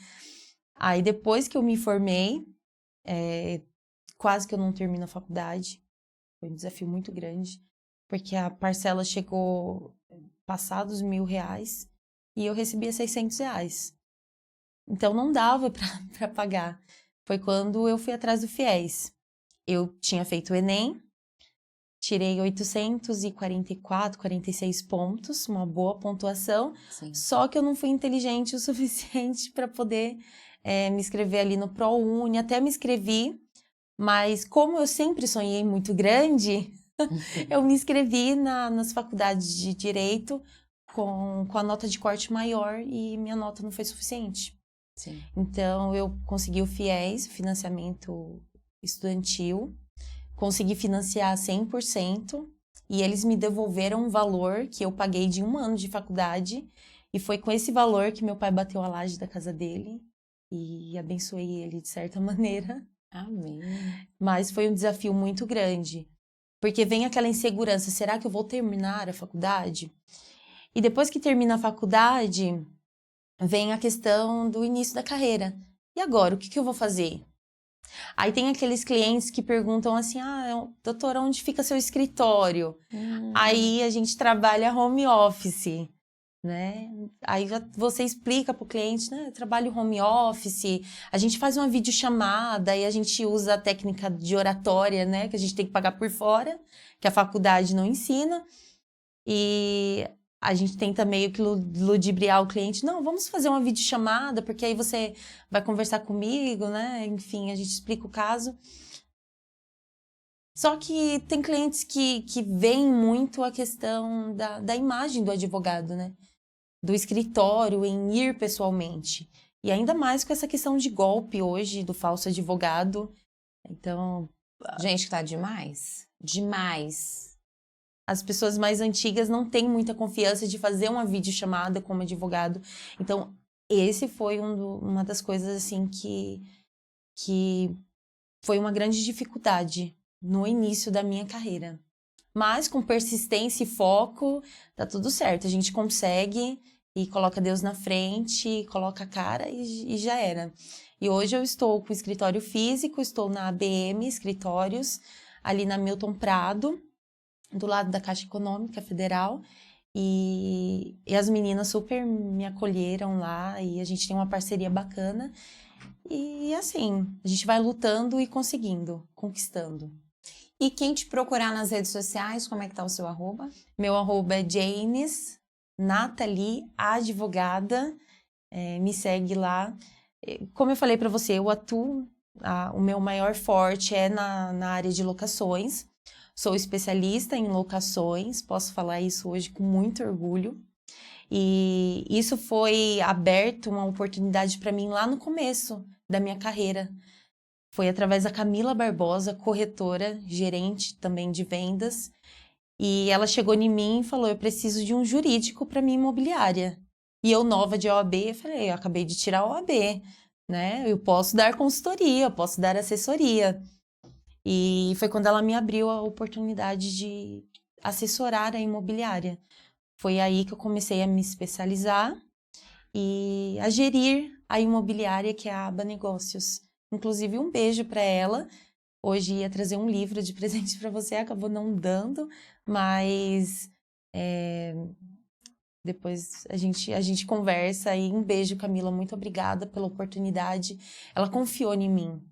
Aí depois que eu me formei, quase que eu não termino a faculdade. Foi um desafio muito grande, porque a parcela chegou passados R$1.000 e eu recebia R$600. Então não dava para pagar. Foi quando eu fui atrás do FIES. Eu tinha feito o Enem, tirei 844, 46 pontos, uma boa pontuação. Sim. Só que eu não fui inteligente o suficiente para poder me inscrever ali no ProUni. Até me inscrevi, mas como eu sempre sonhei muito grande, eu me inscrevi nas faculdades de Direito com a nota de corte maior e minha nota não foi suficiente. Sim. Então, eu consegui o FIES, financiamento estudantil, consegui financiar 100% e eles me devolveram um valor que eu paguei de 1 ano de faculdade e foi com esse valor que meu pai bateu a laje da casa dele e abençoei ele de certa maneira. Amém. Mas foi um desafio muito grande, porque vem aquela insegurança, será que eu vou terminar a faculdade? E depois que termina a faculdade, vem a questão do início da carreira. E agora, o que eu vou fazer? Aí tem aqueles clientes que perguntam assim, doutora, onde fica seu escritório? Aí a gente trabalha home office, né? Aí você explica para o cliente, né? Eu trabalho home office, a gente faz uma videochamada e a gente usa a técnica de oratória, né? Que a gente tem que pagar por fora, que a faculdade não ensina. E a gente tenta meio que ludibriar o cliente. Não, vamos fazer uma videochamada, porque aí você vai conversar comigo, né? Enfim, a gente explica o caso. Só que tem clientes que veem muito a questão da imagem do advogado, né? Do escritório, em ir pessoalmente. E ainda mais com essa questão de golpe hoje, do falso advogado. Então... Gente, tá demais. Demais. As pessoas mais antigas não têm muita confiança de fazer uma videochamada como advogado. Então, esse foi uma das coisas, assim, que foi uma grande dificuldade no início da minha carreira. Mas, com persistência e foco, tá tudo certo. A gente consegue e coloca Deus na frente, coloca a cara e já era. E hoje eu estou com o escritório físico, estou na ABM Escritórios, ali na Milton Prado, do lado da Caixa Econômica Federal, e as meninas super me acolheram lá, e a gente tem uma parceria bacana, e assim, a gente vai lutando e conseguindo, conquistando. E quem te procurar nas redes sociais, como é que tá o seu arroba? Meu arroba é Janes Nathalie Advogada, me segue lá. Como eu falei para você, eu atuo, o meu maior forte é na área de locações. Sou especialista em locações, posso falar isso hoje com muito orgulho. E isso foi aberto uma oportunidade para mim lá no começo da minha carreira. Foi através da Camila Barbosa, corretora, gerente também de vendas. E ela chegou em mim e falou, eu preciso de um jurídico para minha imobiliária. E eu, nova de OAB, eu falei, eu acabei de tirar a OAB, né? Eu posso dar consultoria, eu posso dar assessoria. E foi quando ela me abriu a oportunidade de assessorar a imobiliária. Foi aí que eu comecei a me especializar e a gerir a imobiliária, que é a Aba Negócios. Inclusive, um beijo para ela. Hoje ia trazer um livro de presente para você, acabou não dando, mas depois a gente conversa. E um beijo, Camila, muito obrigada pela oportunidade. Ela confiou em mim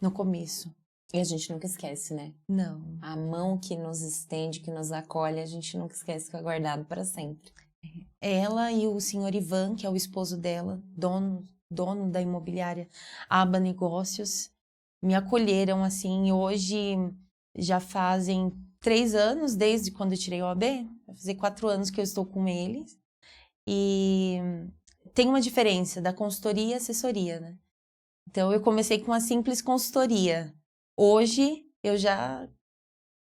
no começo. E a gente nunca esquece, né? Não. A mão que nos estende, que nos acolhe, a gente nunca esquece, fica guardado para sempre. Ela e o senhor Ivan, que é o esposo dela, dono da imobiliária Aba Negócios, me acolheram assim. Hoje já fazem 3 anos, desde quando eu tirei o OAB, vai fazer 4 anos que eu estou com eles. E tem uma diferença da consultoria e assessoria, né? Então, eu comecei com uma simples consultoria. Hoje, eu já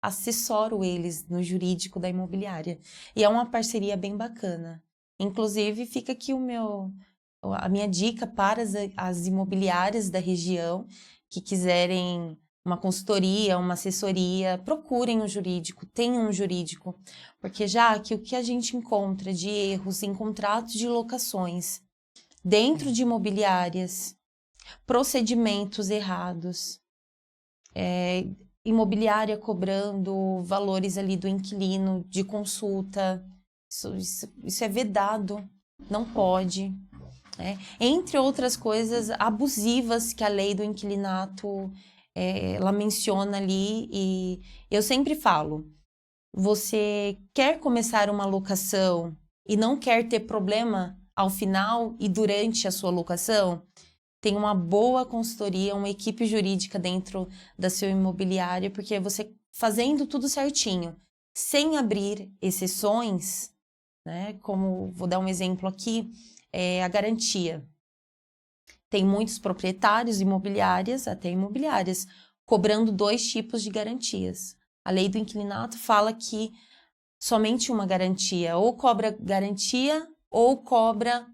assessoro eles no jurídico da imobiliária. E é uma parceria bem bacana. Inclusive, fica aqui a minha dica para as imobiliárias da região que quiserem uma consultoria, uma assessoria, procurem um jurídico, tenham um jurídico. Porque já que o que a gente encontra de erros em contratos de locações dentro de imobiliárias, procedimentos errados, imobiliária cobrando valores ali do inquilino de consulta, isso é vedado, não pode. Entre outras coisas abusivas que a lei do inquilinato ela menciona ali, e eu sempre falo, você quer começar uma locação e não quer ter problema ao final e durante a sua locação? Tem uma boa consultoria, uma equipe jurídica dentro da sua imobiliária, porque você fazendo tudo certinho, sem abrir exceções, né? Como vou dar um exemplo aqui, a garantia. Tem muitos proprietários imobiliárias, até imobiliárias, cobrando 2 tipos de garantias. A lei do inquilinato fala que somente uma garantia, ou cobra garantia ou cobra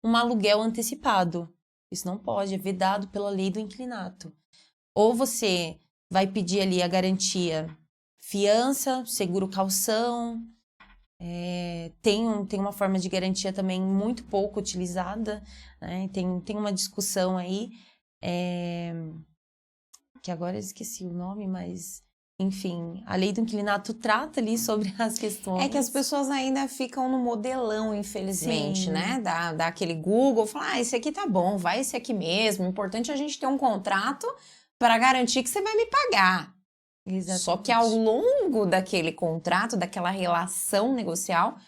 um aluguel antecipado. Isso não pode, é vedado pela lei do inquilinato. Ou você vai pedir ali a garantia fiança, seguro caução, tem uma forma de garantia também muito pouco utilizada, né? Tem uma discussão aí, que agora eu esqueci o nome, mas enfim, a lei do inquilinato trata ali sobre as questões. É que as pessoas ainda ficam no modelão, infelizmente, Sim. né? Dá aquele Google, fala, esse aqui tá bom, vai esse aqui mesmo. O importante é a gente ter um contrato para garantir que você vai me pagar. Exatamente. Só que ao longo daquele contrato, daquela relação negocial,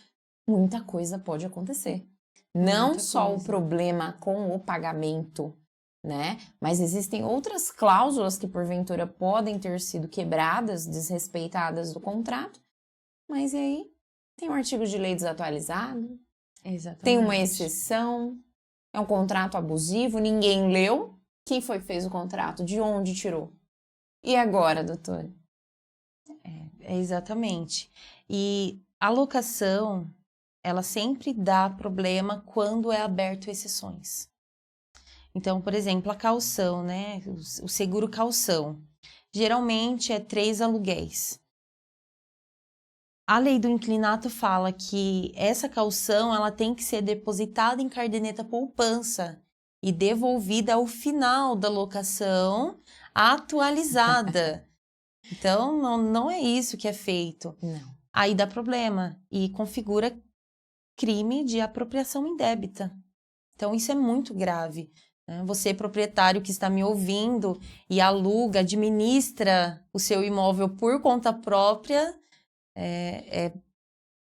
muita coisa pode acontecer. Não Muita só coisa. o problema com o pagamento, né? Mas existem outras cláusulas que porventura podem ter sido quebradas, desrespeitadas do contrato. Mas e aí? Tem um artigo de lei desatualizado, Exatamente. tem uma exceção, é um contrato abusivo, ninguém leu. Quem foi que fez o contrato? De onde tirou? E agora, doutora? Exatamente. E a locação, ela sempre dá problema quando é aberto exceções. Então, por exemplo, a caução, né? O seguro caução. Geralmente é 3 aluguéis. A lei do inquilinato fala que essa caução ela tem que ser depositada em caderneta poupança e devolvida ao final da locação atualizada. Então, não é isso que é feito. Não. Aí dá problema e configura crime de apropriação indébita. Então, isso é muito grave. Né? Você, proprietário que está me ouvindo e aluga, administra o seu imóvel por conta própria,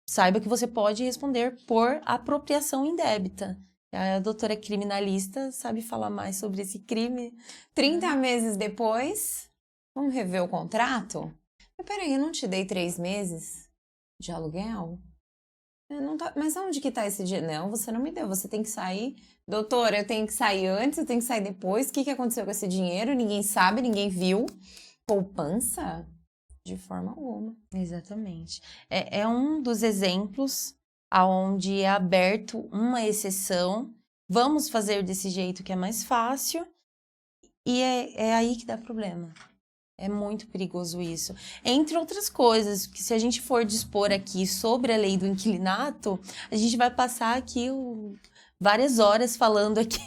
saiba que você pode responder por apropriação indébita. A doutora criminalista sabe falar mais sobre esse crime. 30 meses depois, vamos rever o contrato? Mas peraí, eu não te dei 3 meses de aluguel? Mas onde que tá esse dia? Não, você não me deu, você tem que sair. Doutora, eu tenho que sair antes, eu tenho que sair depois. O que aconteceu com esse dinheiro? Ninguém sabe, ninguém viu. Poupança? De forma alguma. Exatamente. É um dos exemplos aonde é aberto uma exceção. Vamos fazer desse jeito que é mais fácil. E é aí que dá problema. É muito perigoso isso. Entre outras coisas, que se a gente for dispor aqui sobre a lei do inquilinato, a gente vai passar aqui várias horas falando aqui.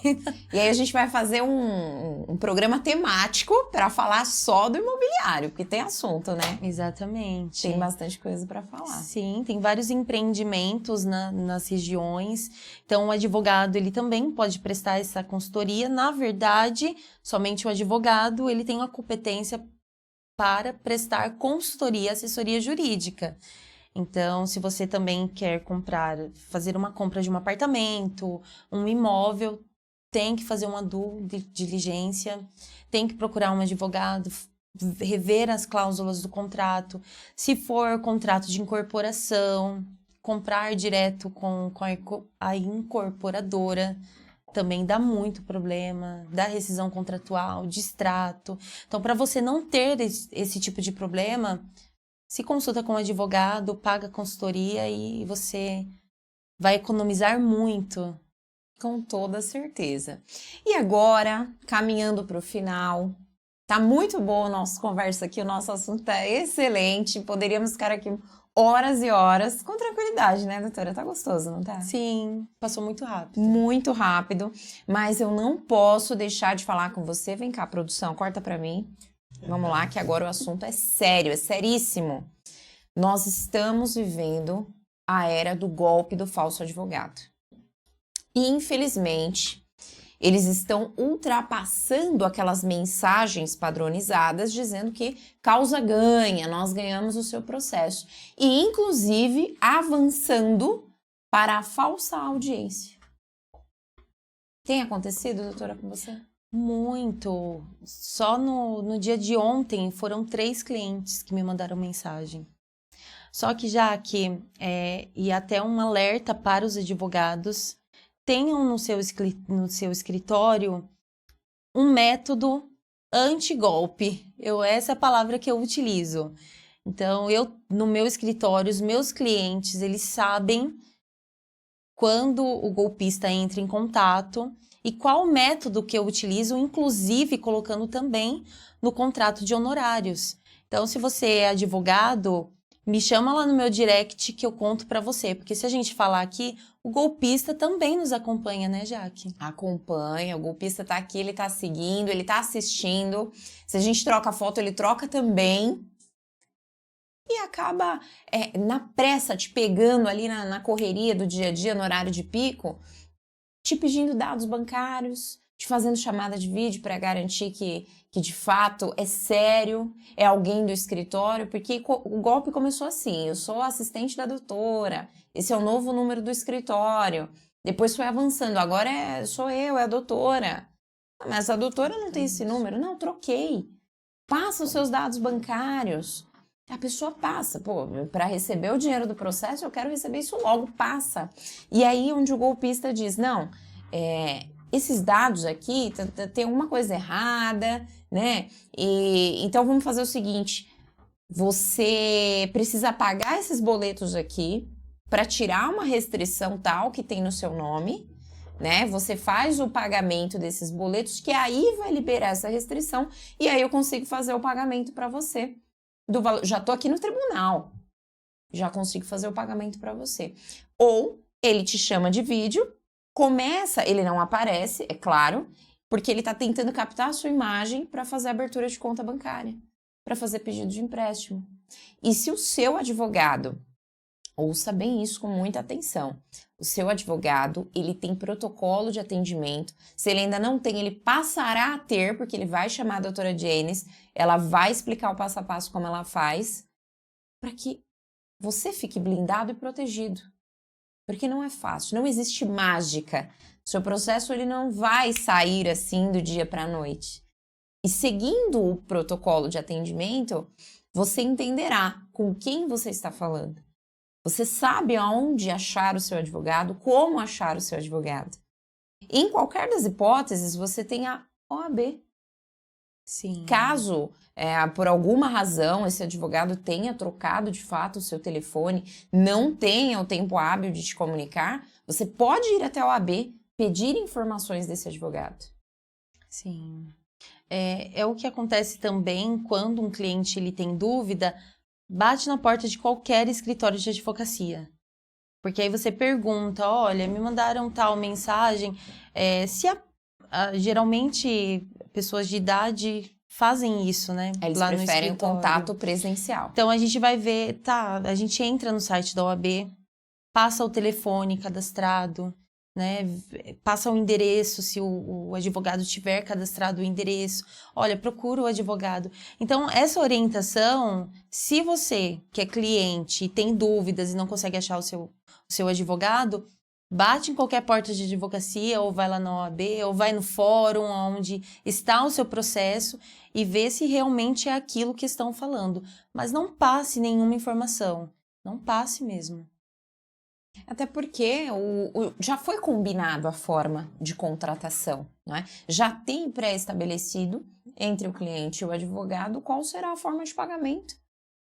E aí a gente vai fazer um programa temático para falar só do imobiliário, porque tem assunto, né? Exatamente. Tem bastante coisa para falar. Sim, tem vários empreendimentos nas regiões. Então, o advogado, ele também pode prestar essa consultoria. Na verdade, somente o advogado, ele tem a competência para prestar consultoria, assessoria jurídica. Então, se você também quer fazer uma compra de um apartamento, um imóvel, tem que fazer uma diligência, tem que procurar um advogado, rever as cláusulas do contrato. Se for contrato de incorporação, comprar direto com a incorporadora, também dá muito problema, dá rescisão contratual, distrato. Então, para você não ter esse tipo de problema, se consulta com um advogado, paga consultoria e você vai economizar muito. Com toda certeza. E agora, caminhando para o final, tá muito boa a nossa conversa aqui, o nosso assunto tá excelente, poderíamos ficar aqui horas e horas, com tranquilidade, né, doutora? Tá gostoso, não tá? Sim, passou muito rápido. Muito rápido, mas eu não posso deixar de falar com você. Vem cá, produção, corta pra mim. Vamos lá, que agora o assunto é sério, é seríssimo. Nós estamos vivendo a era do golpe do falso advogado. E, infelizmente, eles estão ultrapassando aquelas mensagens padronizadas dizendo que causa ganha, nós ganhamos o seu processo. E, inclusive, avançando para a falsa audiência. Tem acontecido, doutora, com você? Muito. Só no dia de ontem foram 3 clientes que me mandaram mensagem. Só que e até um alerta para os advogados, tenham no seu escritório um método anti-golpe. Essa é a palavra que eu utilizo. Então, no meu escritório, os meus clientes, eles sabem quando o golpista entra em contato e qual método que eu utilizo, inclusive colocando também no contrato de honorários. Então, se você é advogado, me chama lá no meu direct que eu conto para você. Porque se a gente falar aqui, o golpista também nos acompanha, né, Jaque? Acompanha, o golpista tá aqui, ele tá seguindo, ele tá assistindo. Se a gente troca foto, ele troca também. E acaba, na pressa, te pegando ali na correria do dia a dia, no horário de pico, te pedindo dados bancários, te fazendo chamada de vídeo para garantir que de fato é sério, é alguém do escritório, porque o golpe começou assim: eu sou assistente da doutora, esse é o novo número do escritório. Depois foi avançando, agora sou eu, é a doutora. Mas a doutora não tem esse número. Não, troquei. Passa os seus dados bancários. A pessoa passa, para receber o dinheiro do processo, eu quero receber isso logo, passa. E aí onde o golpista diz, não, esses dados aqui, tem alguma coisa errada, né? Então vamos fazer o seguinte, você precisa pagar esses boletos aqui para tirar uma restrição tal que tem no seu nome, né? Você faz o pagamento desses boletos, que aí vai liberar essa restrição, e aí eu consigo fazer o pagamento para você. Já tô aqui no tribunal, já consigo fazer o pagamento para você. Ou ele te chama de vídeo, ele não aparece, é claro, porque ele tá tentando captar a sua imagem para fazer abertura de conta bancária, para fazer pedido de empréstimo. E se o seu advogado, ouça bem isso com muita atenção, o seu advogado, ele tem protocolo de atendimento, se ele ainda não tem, ele passará a ter, porque ele vai chamar a doutora Janice, ela vai explicar o passo a passo como ela faz, para que você fique blindado e protegido. Porque não é fácil, não existe mágica. Seu processo ele não vai sair assim do dia para a noite. E seguindo o protocolo de atendimento, você entenderá com quem você está falando. Você sabe aonde achar o seu advogado, como achar o seu advogado. Em qualquer das hipóteses, você tem a OAB. Sim. Caso, por alguma razão, esse advogado tenha trocado de fato o seu telefone, não tenha o tempo hábil de te comunicar, você pode ir até a OAB, pedir informações desse advogado. Sim. É o que acontece também quando um cliente ele tem dúvida, bate na porta de qualquer escritório de advocacia. Porque aí você pergunta, olha, me mandaram tal mensagem. Geralmente, pessoas de idade fazem isso, né? Eles lá no preferem escritório. contato presencial. Então, a gente vai ver, a gente entra no site da OAB, passa o telefone cadastrado, né? Passa o endereço, se o advogado tiver cadastrado o endereço. Olha, procura o advogado. Então, essa orientação, se você, que é cliente, e tem dúvidas e não consegue achar o seu advogado, bate em qualquer porta de advocacia, ou vai lá na OAB, ou vai no fórum onde está o seu processo e vê se realmente é aquilo que estão falando. Mas não passe nenhuma informação. Não passe mesmo. Até porque já foi combinado a forma de contratação, não é? Já tem pré-estabelecido entre o cliente e o advogado qual será a forma de pagamento.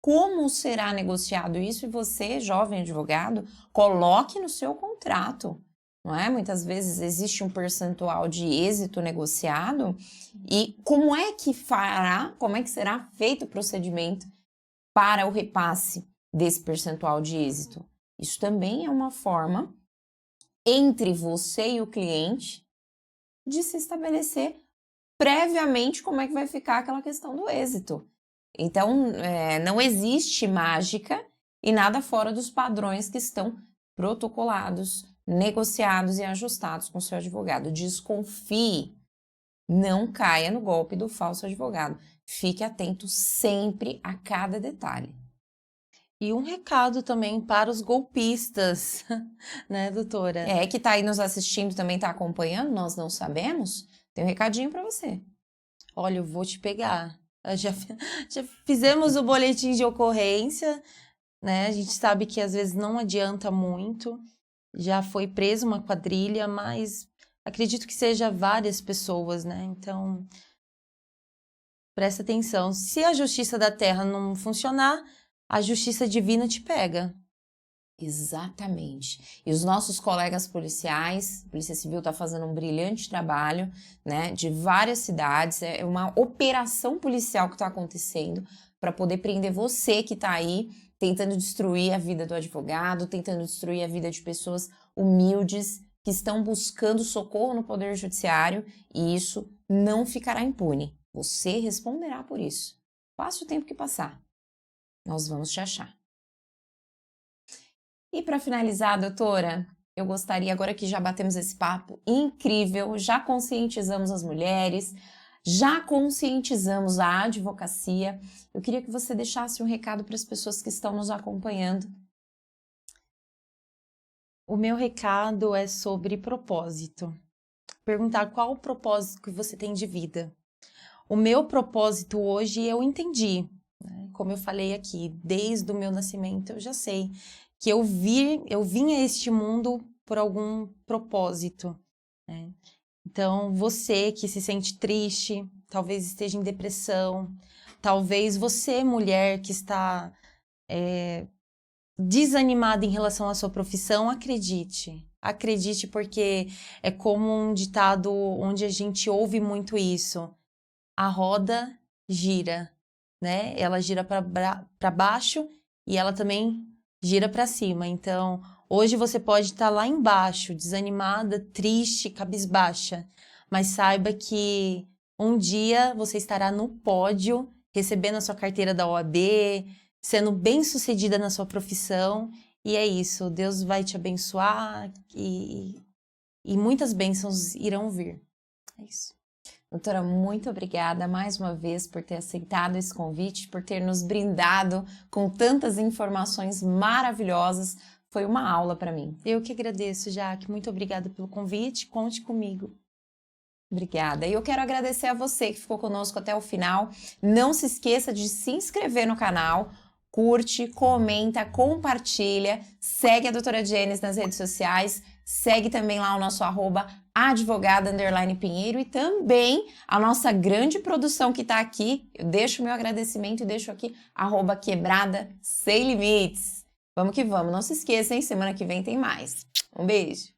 Como será negociado isso? E você, jovem advogado, coloque no seu contrato, não é? Muitas vezes existe um percentual de êxito negociado e como é que será feito o procedimento para o repasse desse percentual de êxito? Isso também é uma forma, entre você e o cliente, de se estabelecer previamente como é que vai ficar aquela questão do êxito. Então, não existe mágica e nada fora dos padrões que estão protocolados, negociados e ajustados com o seu advogado. Desconfie, não caia no golpe do falso advogado. Fique atento sempre a cada detalhe. E um recado também para os golpistas, né, doutora? Que está aí nos assistindo, também está acompanhando, nós não sabemos. Tem um recadinho para você. Olha, eu vou te pegar. Já fizemos o boletim de ocorrência, né? A gente sabe que às vezes não adianta muito. Já foi presa uma quadrilha, mas acredito que seja várias pessoas, né? Então, presta atenção. Se a justiça da terra não funcionar, a justiça divina te pega. Exatamente. E os nossos colegas policiais, a Polícia Civil está fazendo um brilhante trabalho, né, de várias cidades. É uma operação policial que está acontecendo para poder prender você que está aí tentando destruir a vida do advogado, tentando destruir a vida de pessoas humildes que estão buscando socorro no Poder Judiciário, e isso não ficará impune. Você responderá por isso. Passe o tempo que passar. Nós vamos te achar. E para finalizar, doutora, eu gostaria, agora que já batemos esse papo incrível, já conscientizamos as mulheres, já conscientizamos a advocacia, eu queria que você deixasse um recado para as pessoas que estão nos acompanhando. O meu recado é sobre propósito. Perguntar qual o propósito que você tem de vida. O meu propósito hoje eu entendi. Como eu falei aqui, desde o meu nascimento eu já sei que eu vim a este mundo por algum propósito, né? Então, você que se sente triste, talvez esteja em depressão, talvez você, mulher, que está desanimada em relação à sua profissão, acredite. Acredite, porque é como um ditado onde a gente ouve muito isso. A roda gira, né? Ela gira para baixo e ela também gira para cima. Então, hoje você pode estar lá embaixo, desanimada, triste, cabisbaixa, mas saiba que um dia você estará no pódio, recebendo a sua carteira da OAB, sendo bem-sucedida na sua profissão, e é isso. Deus vai te abençoar e muitas bênçãos irão vir. É isso. Doutora, muito obrigada mais uma vez por ter aceitado esse convite, por ter nos brindado com tantas informações maravilhosas. Foi uma aula para mim. Eu que agradeço, Jaque. Muito obrigada pelo convite. Conte comigo. Obrigada. E eu quero agradecer a você que ficou conosco até o final. Não se esqueça de se inscrever no canal. Curte, comenta, compartilha. Segue a doutora Jenes nas redes sociais. Segue também lá o nosso @advogada_Pinheiro e também a nossa grande produção que está aqui. Eu deixo o meu agradecimento e deixo aqui @quebrada sem limites. Vamos que vamos. Não se esqueça, hein? Semana que vem tem mais. Um beijo.